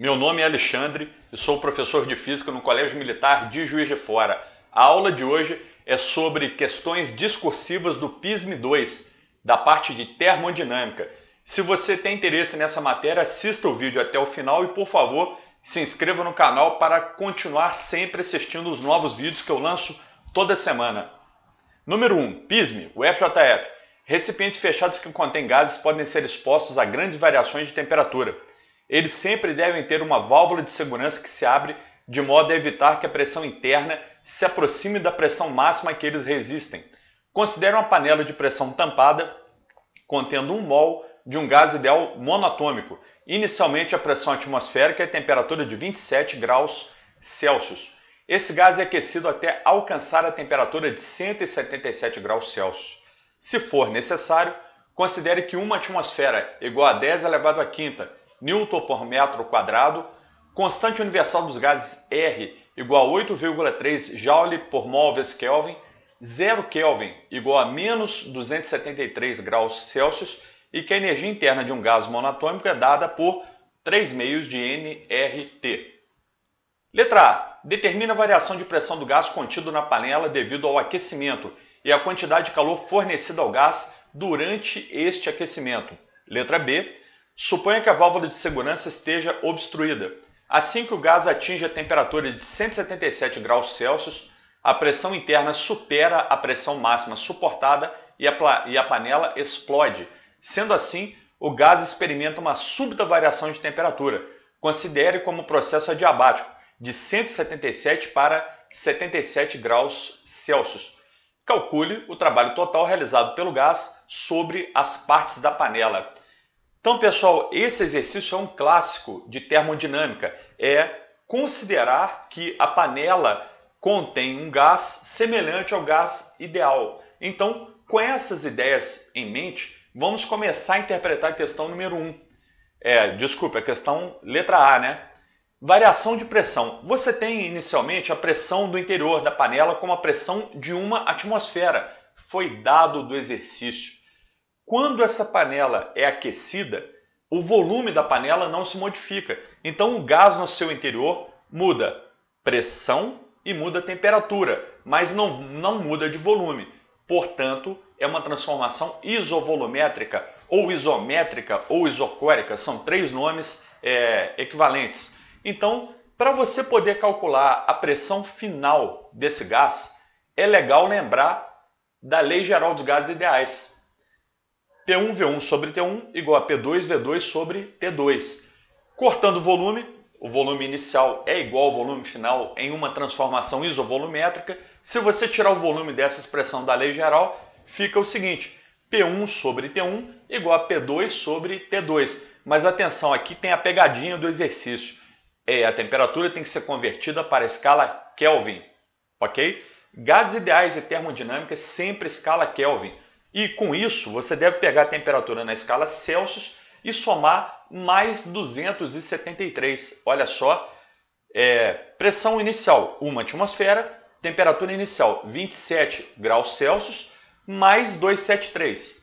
Meu nome é Alexandre e sou professor de Física no Colégio Militar de Juiz de Fora. A aula de hoje é sobre questões discursivas do PISM-2, da parte de termodinâmica. Se você tem interesse nessa matéria, assista o vídeo até o final e, por favor, se inscreva no canal para continuar sempre assistindo os novos vídeos que eu lanço toda semana. Número 1. PISM, o FJF. Recipientes fechados que contêm gases podem ser expostos a grandes variações de temperatura. Eles sempre devem ter uma válvula de segurança que se abre de modo a evitar que a pressão interna se aproxime da pressão máxima a que eles resistem. Considere uma panela de pressão tampada contendo 1 mol de um gás ideal monatômico. Inicialmente a pressão atmosférica é a temperatura de 27 graus Celsius. Esse gás é aquecido até alcançar a temperatura de 177 graus Celsius. Se for necessário, considere que uma atmosfera igual a 10 elevado à quinta Newton por metro quadrado, constante universal dos gases R igual a 8,3 Joule por mol vezes Kelvin, 0 Kelvin igual a menos 273 graus Celsius e que a energia interna de um gás monatômico é dada por 3 meios de nRT. Letra A. Determina a variação de pressão do gás contido na panela devido ao aquecimento e a quantidade de calor fornecida ao gás durante este aquecimento. Letra B. Suponha que a válvula de segurança esteja obstruída. Assim que o gás atinge a temperatura de 177 graus Celsius, a pressão interna supera a pressão máxima suportada e a panela explode. Sendo assim, o gás experimenta uma súbita variação de temperatura. Considere como processo adiabático, de 177 para 77 graus Celsius. Calcule o trabalho total realizado pelo gás sobre as partes da panela. Então, pessoal, esse exercício é um clássico de termodinâmica. É considerar que a panela contém um gás semelhante ao gás ideal. Então, com essas ideias em mente, vamos começar a interpretar a questão número 1. A questão letra A, né? Variação de pressão. Você tem inicialmente a pressão do interior da panela como a pressão de uma atmosfera. Foi dado do exercício. Quando essa panela é aquecida, o volume da panela não se modifica. Então o gás no seu interior muda pressão e muda temperatura, mas não muda de volume. Portanto, é uma transformação isovolumétrica, ou isométrica, ou isocórica. São 3 nomes equivalentes. Então, para você poder calcular a pressão final desse gás, é legal lembrar da Lei Geral dos Gases Ideais. P1V1 sobre T1 igual a P2V2 sobre T2. Cortando o volume inicial é igual ao volume final em uma transformação isovolumétrica. Se você tirar o volume dessa expressão da lei geral, fica o seguinte: P1 sobre T1 igual a P2 sobre T2. Mas atenção, aqui tem a pegadinha do exercício. A temperatura tem que ser convertida para a escala Kelvin, ok? Gases ideais e termodinâmica sempre escala Kelvin. E com isso, você deve pegar a temperatura na escala Celsius e somar mais 273. Olha só, pressão inicial, 1 atmosfera, temperatura inicial, 27 graus Celsius, mais 273.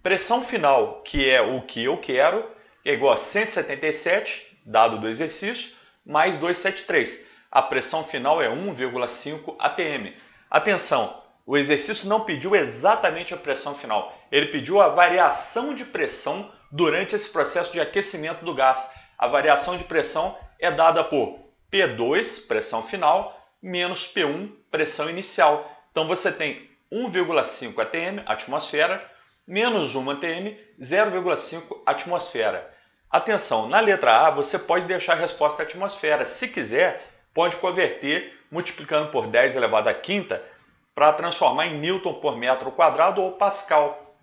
Pressão final, que é o que eu quero, é igual a 177, dado do exercício, mais 273. A pressão final é 1,5 atm. Atenção! O exercício não pediu exatamente a pressão final, ele pediu a variação de pressão durante esse processo de aquecimento do gás. A variação de pressão é dada por P2, pressão final, menos P1, pressão inicial. Então você tem 1,5 atm, atmosfera, menos 1 atm, 0,5 atmosfera. Atenção, na letra A você pode deixar a resposta atmosfera. Se quiser, pode converter multiplicando por 10 elevado à quinta, para transformar em Newton por metro quadrado ou Pascal.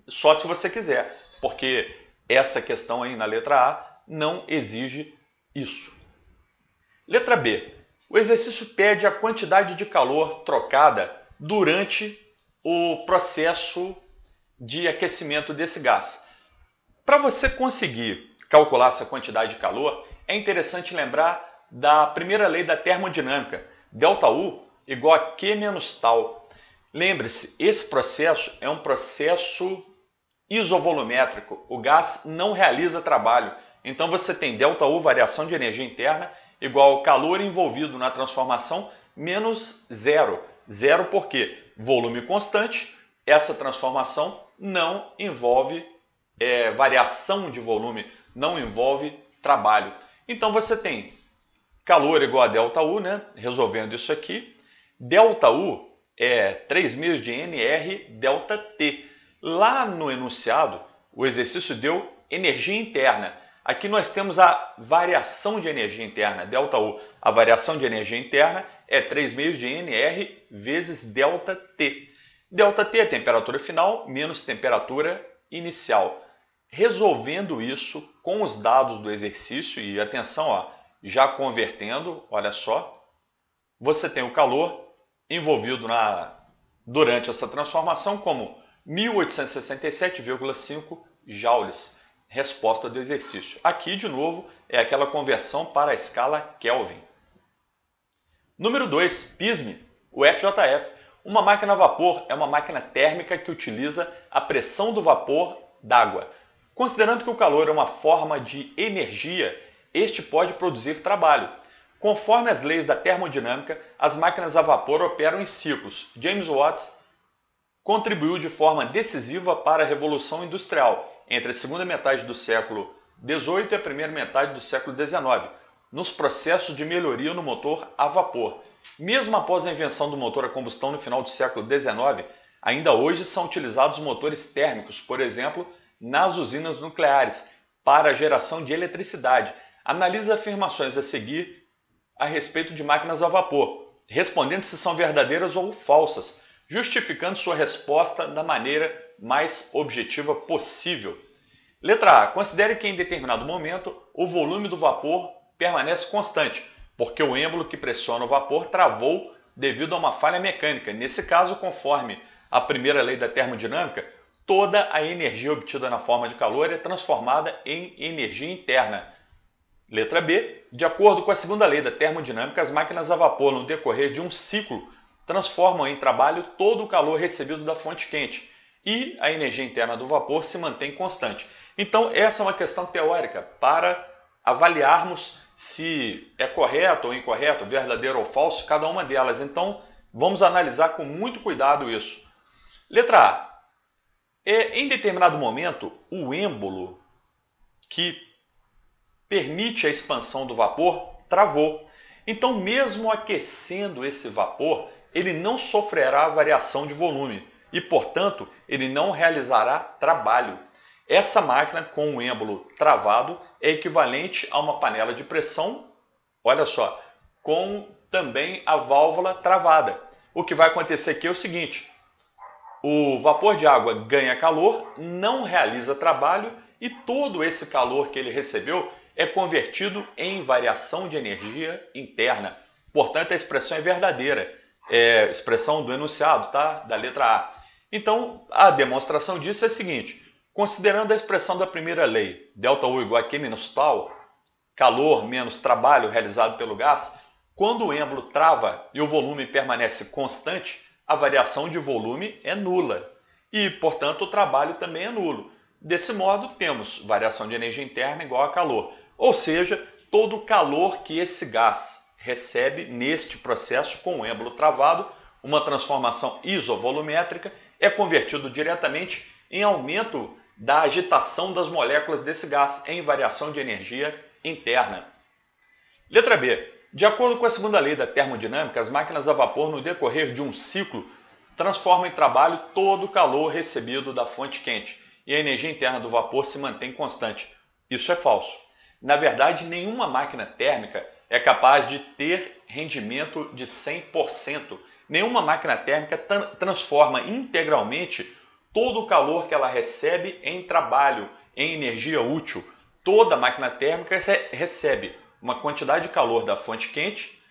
Só se você quiser, porque essa questão aí na letra A não exige isso. Letra B. O exercício pede a quantidade de calor trocada durante o processo de aquecimento desse gás. Para você conseguir calcular essa quantidade de calor, é interessante lembrar da primeira lei da termodinâmica, ΔU igual a Q menos tal. Lembre-se, esse processo é um processo isovolumétrico. O gás não realiza trabalho. Então você tem ΔU, variação de energia interna, igual ao calor envolvido na transformação, menos zero. Zero porque volume constante, essa transformação não envolve variação de volume, não envolve trabalho. Então você tem calor igual a ΔU, né? Resolvendo isso aqui. ΔU é 3/1000 de NR ΔT. Lá no enunciado, o exercício deu energia interna. Aqui nós temos a variação de energia interna, ΔU. A variação de energia interna é 3/1000 de NR vezes ΔT. ΔT é temperatura final menos temperatura inicial. Resolvendo isso com os dados do exercício, e atenção, ó, já convertendo, olha só, você tem o calor envolvido durante essa transformação como 1867,5 joules. Resposta do exercício. Aqui, de novo, é aquela conversão para a escala Kelvin. Número 2, PISM, o FJF. Uma máquina a vapor é uma máquina térmica que utiliza a pressão do vapor d'água. Considerando que o calor é uma forma de energia, este pode produzir trabalho. Conforme as leis da termodinâmica, as máquinas a vapor operam em ciclos. James Watt contribuiu de forma decisiva para a Revolução Industrial entre a segunda metade do século XVIII e a primeira metade do século XIX, nos processos de melhoria no motor a vapor. Mesmo após a invenção do motor a combustão no final do século XIX, ainda hoje são utilizados motores térmicos, por exemplo, nas usinas nucleares, para a geração de eletricidade. Analise as afirmações a seguir a respeito de máquinas a vapor, respondendo se são verdadeiras ou falsas, justificando sua resposta da maneira mais objetiva possível. Letra A. Considere que em determinado momento o volume do vapor permanece constante, porque o êmbolo que pressiona o vapor travou devido a uma falha mecânica. Nesse caso, conforme a primeira lei da termodinâmica, toda a energia obtida na forma de calor é transformada em energia interna. Letra B. De acordo com a segunda lei da termodinâmica, as máquinas a vapor, no decorrer de um ciclo, transformam em trabalho todo o calor recebido da fonte quente e a energia interna do vapor se mantém constante. Então, essa é uma questão teórica para avaliarmos se é correto ou incorreto, verdadeiro ou falso, cada uma delas. Então, vamos analisar com muito cuidado isso. Letra A. Em determinado momento, o êmbolo que permite a expansão do vapor travou. Então, mesmo aquecendo esse vapor, ele não sofrerá variação de volume e, portanto, ele não realizará trabalho. Essa máquina com o êmbolo travado é equivalente a uma panela de pressão, olha só, com também a válvula travada. O que vai acontecer aqui é o seguinte: o vapor de água ganha calor, não realiza trabalho e todo esse calor que ele recebeu é convertido em variação de energia interna. Portanto, a expressão é verdadeira. É a expressão do enunciado, tá? Da letra A. Então, a demonstração disso é a seguinte: considerando a expressão da primeira lei, ΔU igual a Q menos tal, calor menos trabalho realizado pelo gás, quando o êmbolo trava e o volume permanece constante, a variação de volume é nula e, portanto, o trabalho também é nulo. Desse modo, temos variação de energia interna igual a calor, ou seja, todo o calor que esse gás recebe neste processo com o êmbolo travado, uma transformação isovolumétrica, é convertido diretamente em aumento da agitação das moléculas desse gás em variação de energia interna. Letra B. De acordo com a segunda lei da termodinâmica, as máquinas a vapor, no decorrer de um ciclo, transformam em trabalho todo o calor recebido da fonte quente e a energia interna do vapor se mantém constante. Isso é falso. Na verdade, nenhuma máquina térmica é capaz de ter rendimento de 100%. Nenhuma máquina térmica transforma integralmente todo o calor que ela recebe em trabalho, em energia útil. Toda máquina térmica recebe uma quantidade de calor da fonte quente,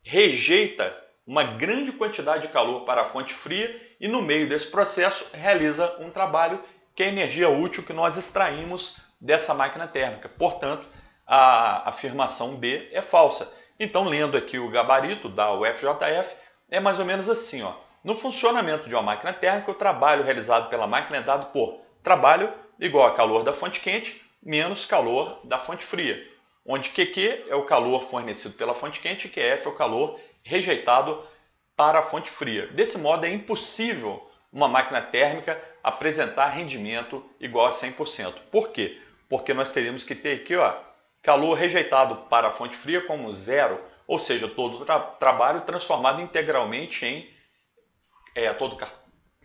rejeita uma grande quantidade de calor para a fonte fria e no meio desse processo realiza um trabalho que é a energia útil que nós extraímos dessa máquina térmica. Portanto, a afirmação B é falsa. Então, lendo aqui o gabarito da UFJF, é mais ou menos assim, ó. No funcionamento de uma máquina térmica, o trabalho realizado pela máquina é dado por trabalho igual a calor da fonte quente menos calor da fonte fria, onde QQ é o calor fornecido pela fonte quente e QF é o calor rejeitado para a fonte fria. Desse modo, é impossível uma máquina térmica apresentar rendimento igual a 100%. Por quê? Porque nós teríamos que ter aqui, ó, calor rejeitado para a fonte fria como zero, ou seja, todo o trabalho transformado integralmente em todo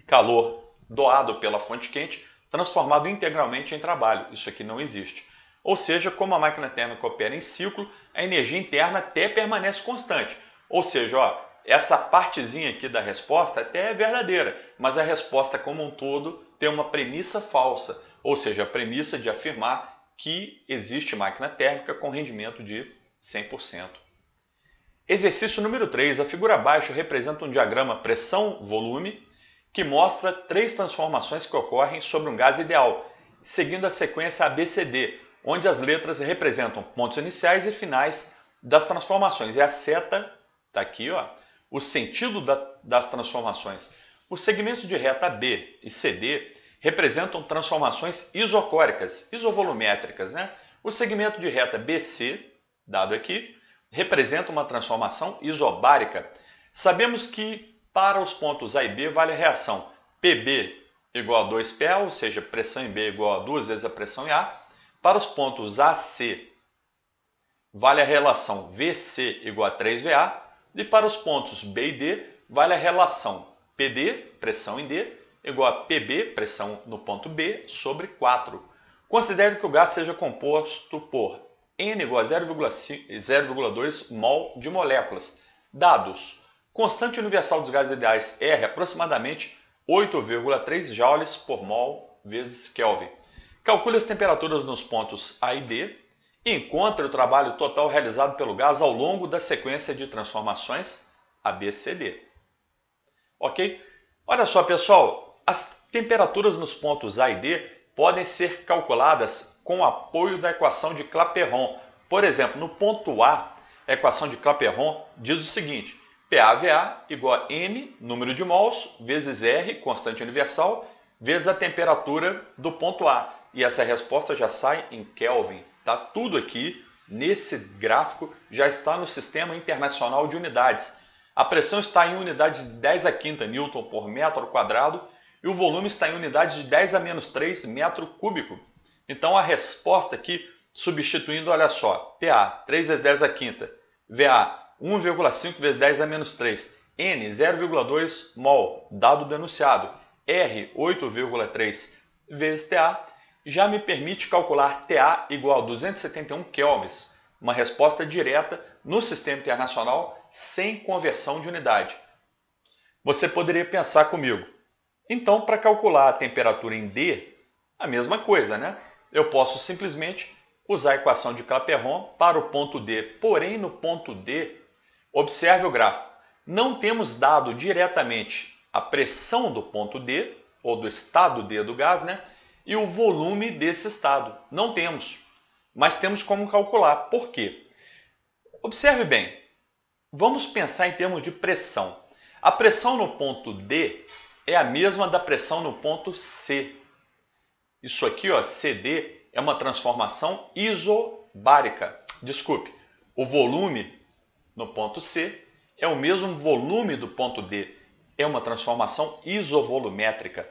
calor doado pela fonte quente transformado integralmente em trabalho. Isso aqui não existe. Ou seja, como a máquina térmica opera em ciclo, a energia interna até permanece constante. Ou seja, ó, essa partezinha aqui da resposta até é verdadeira, mas a resposta como um todo tem uma premissa falsa, ou seja, a premissa de afirmar que existe máquina térmica com rendimento de 100%. Exercício número 3. A figura abaixo representa um diagrama pressão-volume que mostra 3 transformações que ocorrem sobre um gás ideal, seguindo a sequência ABCD, onde as letras representam pontos iniciais e finais das transformações. E a seta está aqui, ó, o sentido das transformações. Os segmentos de reta B e CD representam transformações isocóricas, isovolumétricas, né? O segmento de reta BC, dado aqui, representa uma transformação isobárica. Sabemos que para os pontos A e B vale a reação PB igual a 2PA, ou seja, pressão em B igual a 2 vezes a pressão em A. Para os pontos AC vale a relação VC igual a 3VA. E para os pontos B e D vale a relação PD, pressão em D, igual a PB, pressão no ponto B, sobre 4. Considere que o gás seja composto por N igual a 0,2 mol de moléculas. Dados: constante universal dos gases ideais R aproximadamente 8,3 joules por mol vezes Kelvin. Calcule as temperaturas nos pontos A e D e encontre o trabalho total realizado pelo gás ao longo da sequência de transformações ABCD. Ok? Olha só, pessoal, as temperaturas nos pontos A e D podem ser calculadas com o apoio da equação de Clapeyron. Por exemplo, no ponto A, a equação de Clapeyron diz o seguinte: PAVA igual a N, número de mols, vezes R, constante universal, vezes a temperatura do ponto A. E essa resposta já sai em Kelvin. Tá? Tudo aqui, nesse gráfico, já está no Sistema Internacional de Unidades. A pressão está em unidades de 10 a quinta Newton por metro quadrado e o volume está em unidades de 10 a menos 3 metro cúbico. Então a resposta aqui, substituindo, olha só, PA 3 vezes 10 a quinta, VA 1,5 vezes 10 a menos 3, N 0,2 mol, dado do enunciado, R 8,3 vezes TA, já me permite calcular TA igual a 271 kelvins, uma resposta direta no Sistema Internacional sem conversão de unidade. Você poderia pensar comigo, então para calcular a temperatura em D, a mesma coisa, né? Eu posso simplesmente usar a equação de Clapeyron para o ponto D, porém no ponto D, observe o gráfico, não temos dado diretamente a pressão do ponto D, ou do estado D do gás, né? E o volume desse estado. Não temos, mas temos como calcular. Por quê? Observe bem, vamos pensar em termos de pressão. A pressão no ponto D é a mesma da pressão no ponto C. Isso aqui, ó, CD, é uma transformação isobárica. Desculpe, o volume no ponto C é o mesmo volume do ponto D. É uma transformação isovolumétrica.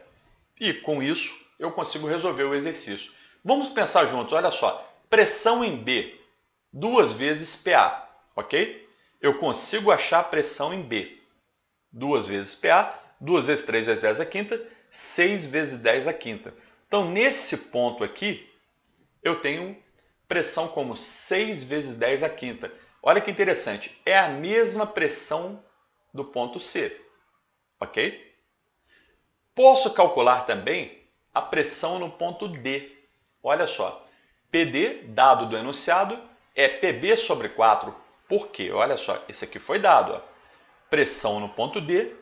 E com isso, eu consigo resolver o exercício. Vamos pensar juntos, olha só. Pressão em B, 2 vezes PA, ok? Eu consigo achar a pressão em B. 2 vezes PA, 2 vezes 3 vezes 10 a quinta, 6 vezes 10 a quinta. Então, nesse ponto aqui, eu tenho pressão como 6 vezes 10 a quinta. Olha que interessante, é a mesma pressão do ponto C, ok? Posso calcular também a pressão no ponto D. Olha só, PD, dado do enunciado, é PB sobre 4. Por quê? Olha só, isso aqui foi dado. Ó. Pressão no ponto D,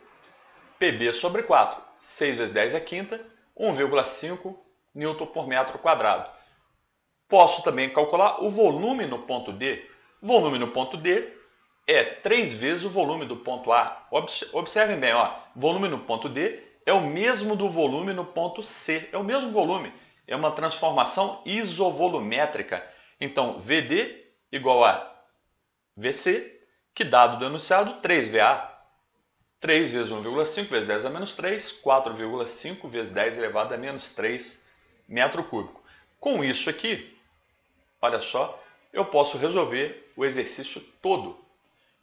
PB sobre 4. 6 vezes 10 a quinta, 1,5 Newton por metro quadrado. Posso também calcular o volume no ponto D. Volume no ponto D é 3 vezes o volume do ponto A. Observem bem, ó, volume no ponto D é o mesmo do volume no ponto C. É o mesmo volume. é uma transformação isovolumétrica. Então, VD igual a VC, que dado do enunciado, 3VA. 3 vezes 1,5 vezes 10 a menos 3, 4,5 vezes 10 elevado a menos 3 metro cúbico. Com isso aqui, olha só, eu posso resolver o exercício todo.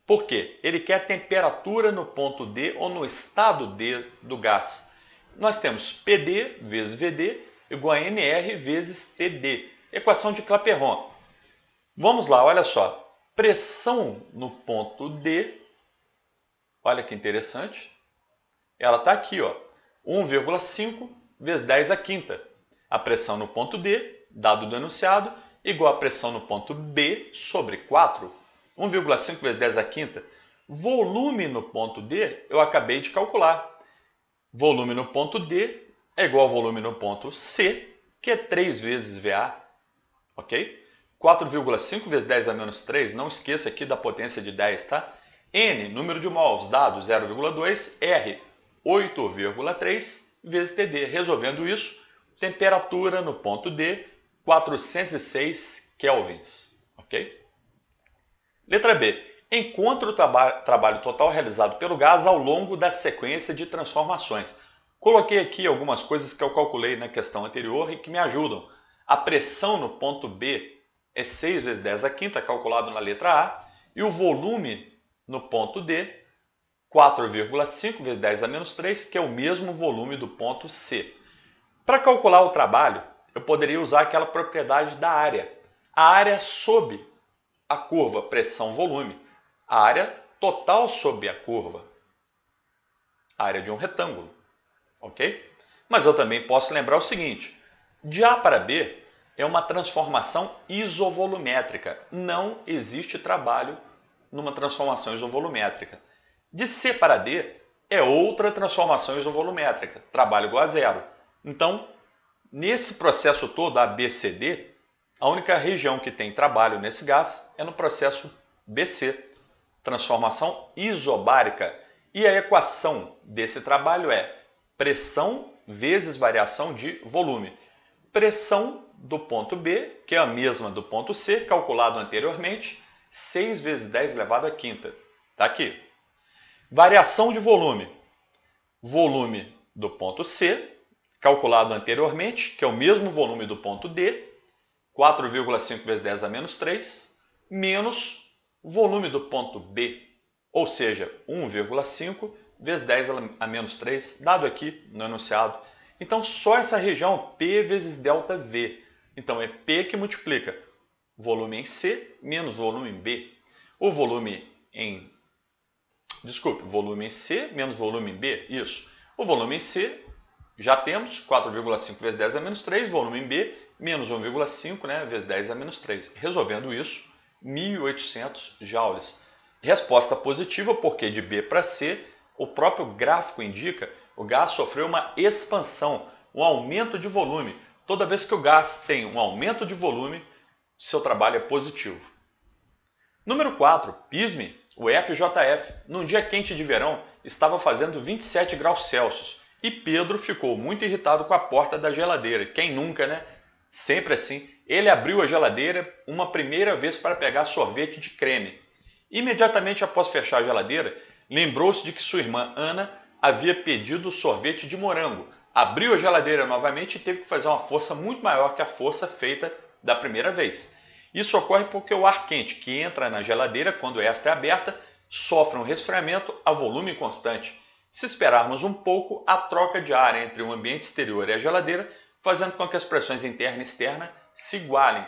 Por quê? Ele quer a temperatura no ponto D ou no estado D do gás. Nós temos PD vezes VD igual a NR vezes TD. Equação de Clapeyron. Vamos lá, olha só. Pressão no ponto D, olha que interessante. Ela está aqui, ó, 1,5 vezes 10 à quinta. A pressão no ponto D, dado do enunciado, igual a pressão no ponto B sobre 4. 1,5 vezes 10 à quinta. Volume no ponto D, eu acabei de calcular. Volume no ponto D é igual ao volume no ponto C, que é 3 vezes VA. Ok? 4,5 vezes 10 a menos 3, não esqueça aqui da potência de 10, tá? N, número de mols, dado 0,2, R, 8,3 vezes TD. Resolvendo isso, temperatura no ponto D, 406 kelvins. Ok? Letra B. Encontre o trabalho total realizado pelo gás ao longo da sequência de transformações. Coloquei aqui algumas coisas que eu calculei na questão anterior e que me ajudam. A pressão no ponto B é 6 vezes 10 à quinta, calculado na letra A, e o volume no ponto D, 4,5 vezes 10 a menos 3, que é o mesmo volume do ponto C. Para calcular o trabalho, eu poderia usar aquela propriedade da área. A área sob a curva pressão-volume, a área total sob a curva, a área de um retângulo, ok? Mas eu também posso lembrar o seguinte, de A para B é uma transformação isovolumétrica, não existe trabalho numa transformação isovolumétrica. De C para D é outra transformação isovolumétrica, trabalho igual a zero. Então, nesse processo todo, ABCD, a única região que tem trabalho nesse gás é no processo BC, transformação isobárica. E a equação desse trabalho é pressão vezes variação de volume. Pressão do ponto B, que é a mesma do ponto C, calculado anteriormente, 6 vezes 10 elevado à quinta. Está aqui. Variação de volume. Volume do ponto C, calculado anteriormente, que é o mesmo volume do ponto D, 4,5 vezes 10 a menos 3, menos volume do ponto B, ou seja, 1,5 vezes 10 a menos 3, dado aqui no enunciado. Então, só essa região, P vezes ΔV. Então, é P que multiplica volume em C menos volume em B. O volume em... volume em C menos volume em B, isso. O volume em C, já temos 4,5 vezes 10 a menos 3, volume em B, menos 1,5, né, vezes 10 a menos 3. Resolvendo isso, 1.800 joules. Resposta positiva, porque de B para C, o próprio gráfico indica, o gás sofreu uma expansão, um aumento de volume. Toda vez que o gás tem um aumento de volume, seu trabalho é positivo. Número 4, PISME, o FJF, num dia quente de verão, estava fazendo 27 graus Celsius e Pedro ficou muito irritado com a porta da geladeira. Quem nunca, né? Sempre assim. Ele abriu a geladeira uma primeira vez para pegar sorvete de creme. Imediatamente após fechar a geladeira, lembrou-se de que sua irmã Ana havia pedido sorvete de morango. Abriu a geladeira novamente e teve que fazer uma força muito maior que a força feita da primeira vez. Isso ocorre porque o ar quente que entra na geladeira, quando esta é aberta, sofre um resfriamento a volume constante. Se esperarmos um pouco, a troca de ar entre o ambiente exterior e a geladeira, fazendo com que as pressões interna e externa se igualem,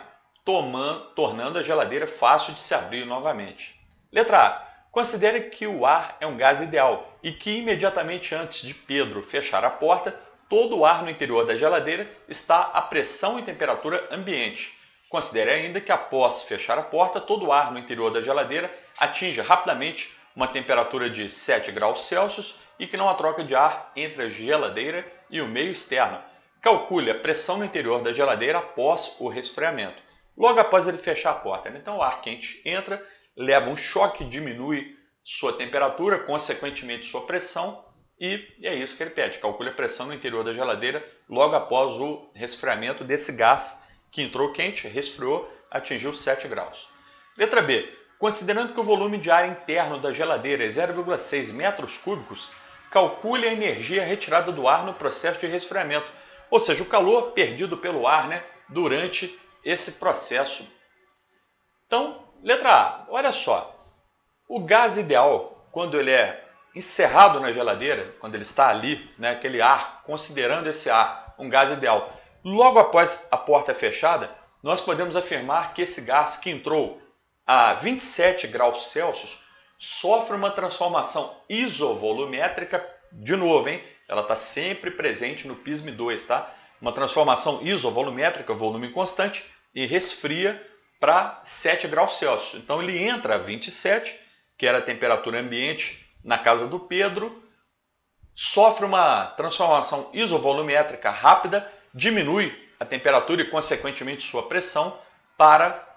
tornando a geladeira fácil de se abrir novamente. Letra A. Considere que o ar é um gás ideal e que imediatamente antes de Pedro fechar a porta, todo o ar no interior da geladeira está a pressão e temperatura ambiente. Considere ainda que após fechar a porta, todo o ar no interior da geladeira atinja rapidamente uma temperatura de 7 graus Celsius e que não há troca de ar entre a geladeira e o meio externo. Calcule a pressão no interior da geladeira após o resfriamento, logo após ele fechar a porta. Então o ar quente entra, leva um choque, diminui sua temperatura, consequentemente sua pressão, e é isso que ele pede. Calcule a pressão no interior da geladeira logo após o resfriamento desse gás que entrou quente, resfriou, atingiu 7 graus. Letra B. Considerando que o volume de ar interno da geladeira é 0,6 metros cúbicos, calcule a energia retirada do ar no processo de resfriamento, ou seja, o calor perdido pelo ar, né, durante esse processo. Então, letra A, olha só, o gás ideal, quando ele é encerrado na geladeira, quando ele está ali, né, aquele ar, considerando esse ar, um gás ideal, logo após a porta fechada, nós podemos afirmar que esse gás que entrou a 27 graus Celsius sofre uma transformação isovolumétrica, de novo, hein? Ela está sempre presente no PISM-2, tá? Uma transformação isovolumétrica, volume constante, e resfria para 7 graus Celsius. Então ele entra a 27, que era a temperatura ambiente na casa do Pedro, sofre uma transformação isovolumétrica rápida, diminui a temperatura e, consequentemente, sua pressão para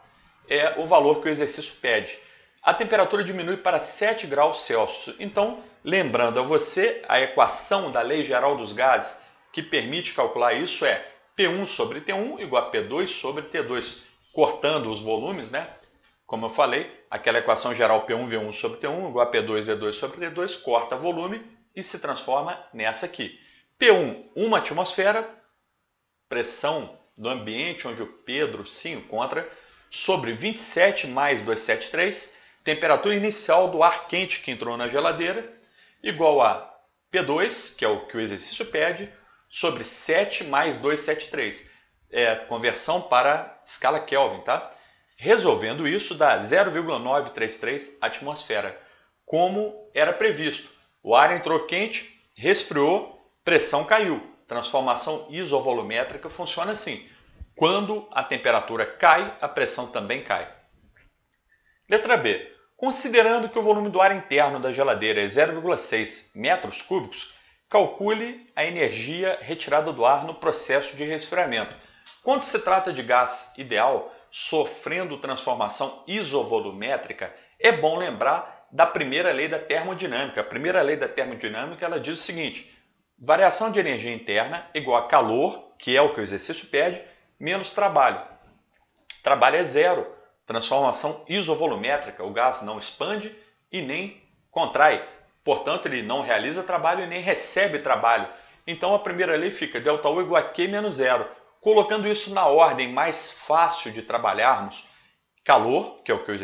o valor que o exercício pede. A temperatura diminui para 7 graus Celsius. Então, lembrando a você, a equação da Lei Geral dos Gases que permite calcular isso é P1 sobre T1 igual a P2 sobre T2. Cortando os volumes, né? Como eu falei, aquela equação geral P1V1 sobre T1 igual a P2V2 sobre T2, corta volume e se transforma nessa aqui. P1, 1 atmosfera, pressão do ambiente onde o Pedro se encontra, sobre 27 mais 273, temperatura inicial do ar quente que entrou na geladeira, igual a P2, que é o que o exercício pede, sobre 7 mais 273. É a conversão para escala Kelvin, tá? Resolvendo isso dá 0,933 atmosfera, como era previsto. O ar entrou quente, resfriou, pressão caiu. Transformação isovolumétrica funciona assim. Quando a temperatura cai, a pressão também cai. Letra B. Considerando que o volume do ar interno da geladeira é 0,6 metros cúbicos, calcule a energia retirada do ar no processo de resfriamento. Quando se trata de gás ideal, sofrendo transformação isovolumétrica, é bom lembrar da primeira lei da termodinâmica. A primeira lei da termodinâmica ela diz o seguinte: variação de energia interna igual a calor, que é o que o exercício pede, menos trabalho. Trabalho é zero. Transformação isovolumétrica, o gás não expande e nem contrai. Portanto, ele não realiza trabalho e nem recebe trabalho. Então, a primeira lei fica ΔU igual a Q menos zero. Colocando isso na ordem mais fácil de trabalharmos, calor, que é o que o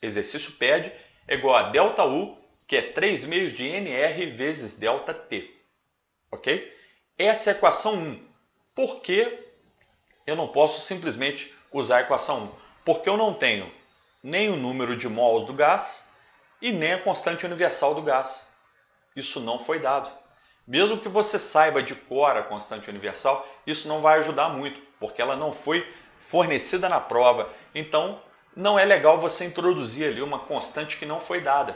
exercício pede, é igual a ΔU, que é 3 meios de NR vezes ΔT. Ok? Essa é a equação 1. Por que eu não posso simplesmente usar a equação 1? Porque eu não tenho nem o número de mols do gás e nem a constante universal do gás. Isso não foi dado. Mesmo que você saiba de cor a constante universal, isso não vai ajudar muito, porque ela não foi fornecida na prova. Então, não é legal você introduzir ali uma constante que não foi dada.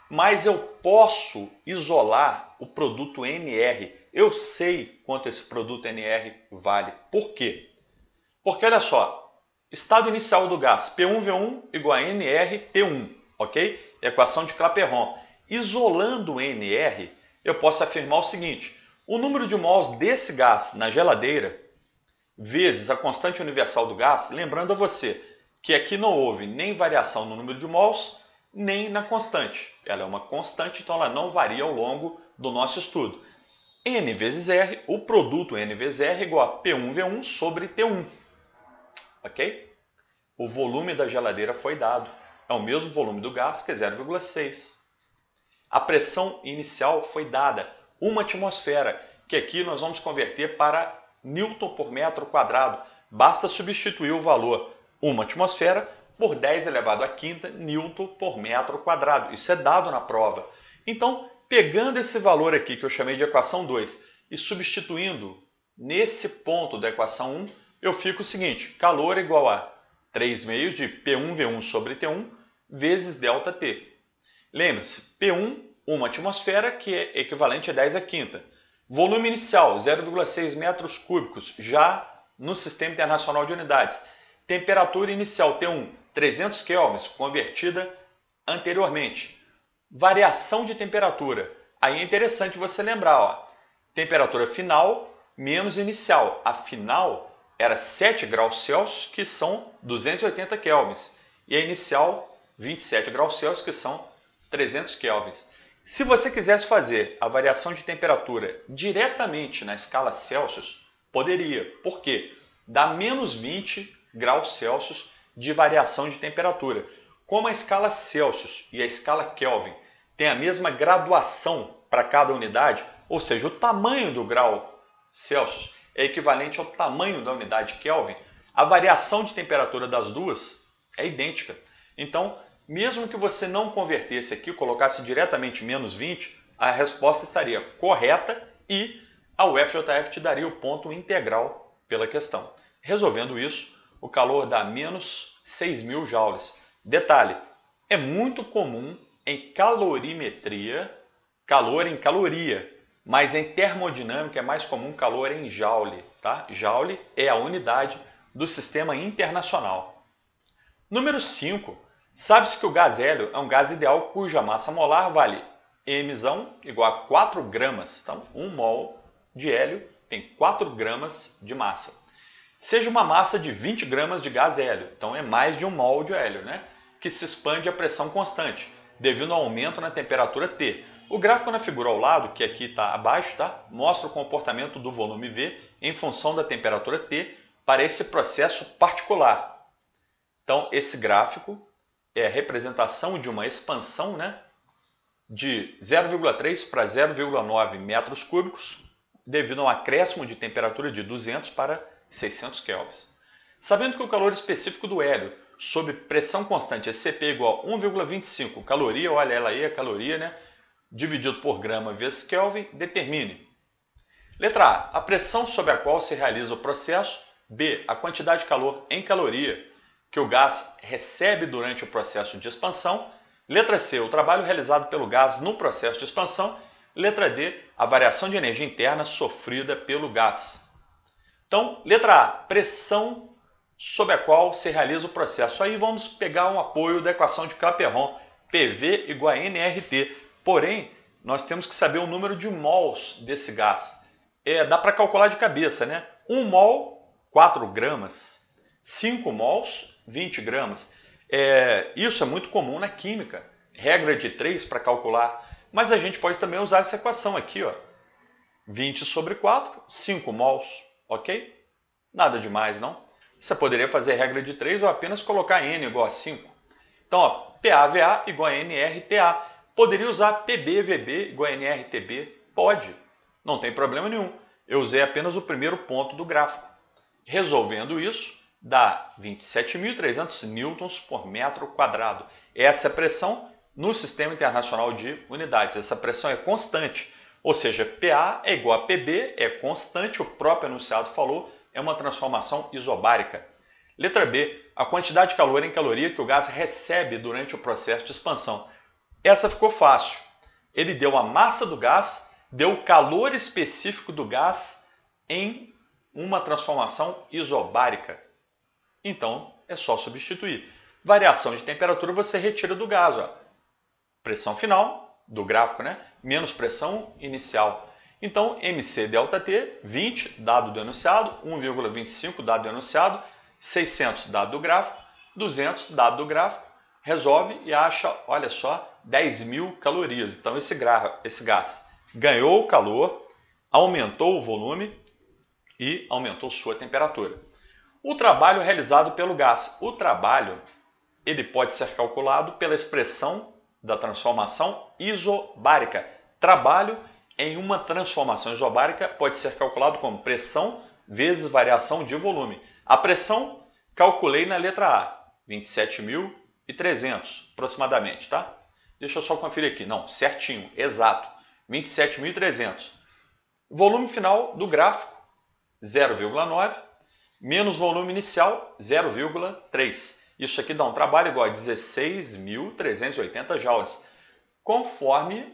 Mas eu posso isolar o produto NR. Eu sei quanto esse produto NR vale. Por quê? Porque, olha só, estado inicial do gás, P1V1 igual a NRT1, ok? Equação de Clapeyron. Isolando o NR, eu posso afirmar o seguinte: o número de mols desse gás na geladeira vezes a constante universal do gás, lembrando a você que aqui não houve nem variação no número de mols, nem na constante. Ela é uma constante, então ela não varia ao longo do nosso estudo. N vezes R, o produto N vezes R igual a P1V1 sobre T1. Ok? O volume da geladeira foi dado. É o mesmo volume do gás, que é 0,6. A pressão inicial foi dada, 1 atmosfera, que aqui nós vamos converter para Newton por metro quadrado. Basta substituir o valor 1 atmosfera por 10 elevado à quinta Newton por metro quadrado. Isso é dado na prova. Então, pegando esse valor aqui, que eu chamei de equação 2, e substituindo nesse ponto da equação 1, eu fico o seguinte: calor igual a 3 meios de P1V1 sobre T1 vezes ΔT. Lembre-se, P1, 1 atmosfera, que é equivalente a 10 à quinta. Volume inicial, 0,6 metros cúbicos, já no Sistema Internacional de Unidades. Temperatura inicial, T1, 300 kelvins, convertida anteriormente. Variação de temperatura. Aí é interessante você lembrar, ó, temperatura final menos inicial. A final era 7 graus Celsius, que são 280 kelvins, e a inicial 27 graus Celsius, que são 300 kelvins. Se você quisesse fazer a variação de temperatura diretamente na escala Celsius, poderia. Por quê? Dá menos 20 graus Celsius de variação de temperatura. Como a escala Celsius e a escala Kelvin têm a mesma graduação para cada unidade, ou seja, o tamanho do grau Celsius é equivalente ao tamanho da unidade Kelvin, a variação de temperatura das duas é idêntica. Então, mesmo que você não convertesse aqui, colocasse diretamente menos 20, a resposta estaria correta e a UFJF te daria o ponto integral pela questão. Resolvendo isso, o calor dá menos 6.000 joules. Detalhe, é muito comum em calorimetria, calor em caloria, mas em termodinâmica é mais comum calor em joule, tá? Joule é a unidade do sistema internacional. Número 5. Sabe-se que o gás hélio é um gás ideal cuja massa molar vale m igual a 4 gramas. Então, 1 mol de hélio tem 4 gramas de massa. Seja uma massa de 20 gramas de gás hélio, então é mais de 1 mol de hélio, né? Que se expande a pressão constante, devido ao aumento na temperatura T. O gráfico na figura ao lado, que aqui está abaixo, tá? Mostra o comportamento do volume V em função da temperatura T para esse processo particular. Então, esse gráfico é a representação de uma expansão, né, de 0,3 para 0,9 metros cúbicos, devido a um acréscimo de temperatura de 200 para 600 kelvins. Sabendo que o calor específico do hélio sob pressão constante é Cp igual a 1,25 caloria, olha ela aí, a caloria, né, dividido por grama vezes Kelvin, determine. Letra A, a pressão sob a qual se realiza o processo. B, a quantidade de calor em caloria que o gás recebe durante o processo de expansão. Letra C, o trabalho realizado pelo gás no processo de expansão. Letra D, a variação de energia interna sofrida pelo gás. Então, letra A, pressão sob a qual se realiza o processo. Aí vamos pegar um apoio da equação de Clapeyron, PV igual a nRT. Porém, nós temos que saber o número de mols desse gás. Dá para calcular de cabeça, né? 1 mol, 4 gramas. 5 mols, 20 gramas. Isso é muito comum na química. Regra de 3 para calcular. Mas a gente pode também usar essa equação aqui, ó. 20 sobre 4, 5 mols, ok? Nada demais, não? Você poderia fazer regra de 3 ou apenas colocar N igual a 5. Então, ó, PAVA igual a nRTA. Poderia usar PBVB igual a nRTB? Pode, não tem problema nenhum. Eu usei apenas o primeiro ponto do gráfico. Resolvendo isso, dá 27.300 newtons por metro quadrado. Essa é a pressão no Sistema Internacional de Unidades. Essa pressão é constante, ou seja, PA é igual a PB, é constante, o próprio enunciado falou, é uma transformação isobárica. Letra B, a quantidade de calor em caloria que o gás recebe durante o processo de expansão. Essa ficou fácil. Ele deu a massa do gás, deu o calor específico do gás em uma transformação isobárica. Então, é só substituir. Variação de temperatura você retira do gás. Ó. Pressão final do gráfico, né? Menos pressão inicial. Então, MC delta T, 20 dado do enunciado, 1,25 dado do enunciado, 600 dado do gráfico, 200 dado do gráfico. Resolve e acha, olha só, 10.000 calorias. Então esse gás ganhou calor, aumentou o volume e aumentou sua temperatura. O trabalho realizado pelo gás. O trabalho ele pode ser calculado pela expressão da transformação isobárica. Trabalho em uma transformação isobárica pode ser calculado como pressão vezes variação de volume. A pressão calculei na letra A, 27.300 aproximadamente, tá? Deixa eu só conferir aqui. Não, certinho, exato. 27.300. Volume final do gráfico, 0,9, menos volume inicial, 0,3. Isso aqui dá um trabalho igual a 16.380 joules. Conforme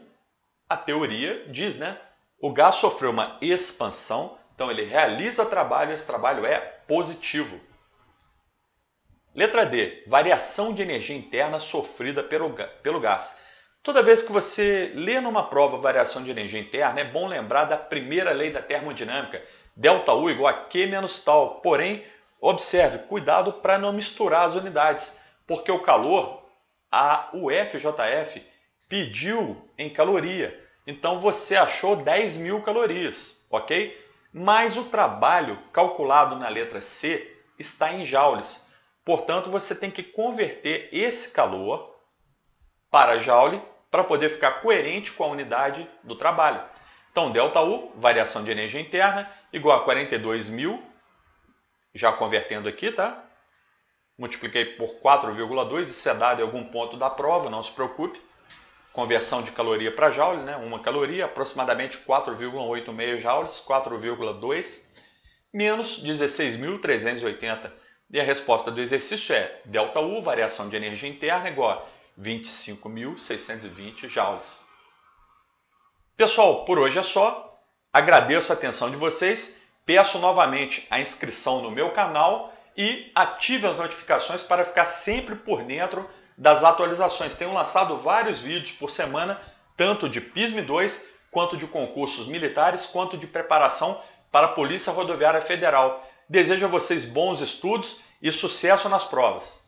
a teoria diz, né? O gás sofreu uma expansão, então ele realiza trabalho, esse trabalho é positivo. Letra D, variação de energia interna sofrida pelo gás. Toda vez que você lê numa prova variação de energia interna, é bom lembrar da primeira lei da termodinâmica, ΔU igual a Q menos tal. Porém, observe, cuidado para não misturar as unidades, porque o calor, a UFJF pediu em caloria, então você achou 10.000 calorias, ok? Mas o trabalho calculado na letra C está em joules, portanto você tem que converter esse calor para joule para poder ficar coerente com a unidade do trabalho. Então, ΔU, variação de energia interna, igual a 42.000, já convertendo aqui, tá? Multipliquei por 4,2, isso é dado em algum ponto da prova, não se preocupe. Conversão de caloria para joule, né? Uma caloria, aproximadamente 4,86 joules, 4,2, menos 16.380. E a resposta do exercício é ΔU, variação de energia interna, igual a 25.620 joules. Pessoal, por hoje é só. Agradeço a atenção de vocês. Peço novamente a inscrição no meu canal e ative as notificações para ficar sempre por dentro das atualizações. Tenho lançado vários vídeos por semana, tanto de PISM-2, quanto de concursos militares, quanto de preparação para a Polícia Rodoviária Federal. Desejo a vocês bons estudos e sucesso nas provas.